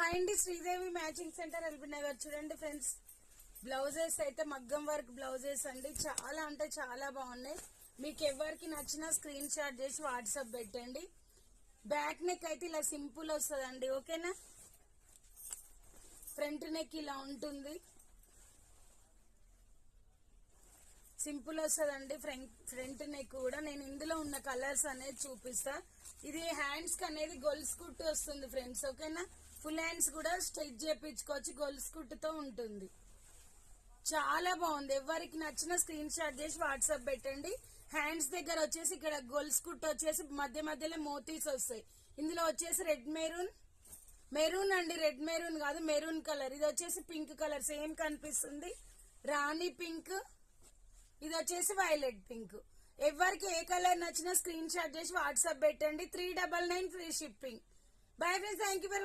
Hi అండి, Sridevi matching centre LB Nagar. చూడండి friends, blouses అయితే మగ్గం వర్క్ బ్లౌజెస్ అండి. చాలా అంటే చాలా బాగున్నాయి. మీకు ఎవరికి నచ్చినా స్క్రీన్ షాట్ చేసి వాట్సాప్ పెట్టండి. బ్యాక్ నెక్ అయితే ఇలా సింపుల్ వస్తుందండి, ఓకేనా. ఫ్రంట్ నెక్ ఇలా ఉంటుంది, సింపుల్ వస్తుందండి. ఫ్రంట్ నెక్ కూడా నేను ఇందులో ఉన్న కలర్స్ అనేది చూపిస్తా. ఇది హ్యాండ్స్ కి అనేది గొలుసు కుట్టు వస్తుంది ఫ్రెండ్స్, ఓకేనా. ఫుల్ హ్యాండ్స్ కూడా స్టిచ్ చేయించుకోవచ్చు, గొలుసు కుట్టుతో ఉంటుంది. చాలా బాగుంది. ఎవరికి నచ్చిన స్క్రీన్ షాట్ చేసి వాట్సాప్ పెట్టండి. హ్యాండ్స్ దగ్గర వచ్చేసి ఇక్కడ గొలుసు కుట్టు వచ్చేసి మధ్య మధ్యలో మోతీస్ వస్తాయి. ఇందులో వచ్చేసి రెడ్ మెరూన్ అండి, రెడ్ మెరూన్ కాదు, మెరూన్ కలర్. ఇది వచ్చేసి పింక్ కలర్ సేమ్ కనిపిస్తుంది, రాణి పింక్. ఇది వచ్చేసి వైలెట్ పింక్. ఎవరికి ఏ కలర్ నచ్చినా స్క్రీన్ షాట్ చేసి వాట్సాప్ పెట్టండి. 399 free shipping. Bye friends, thank you for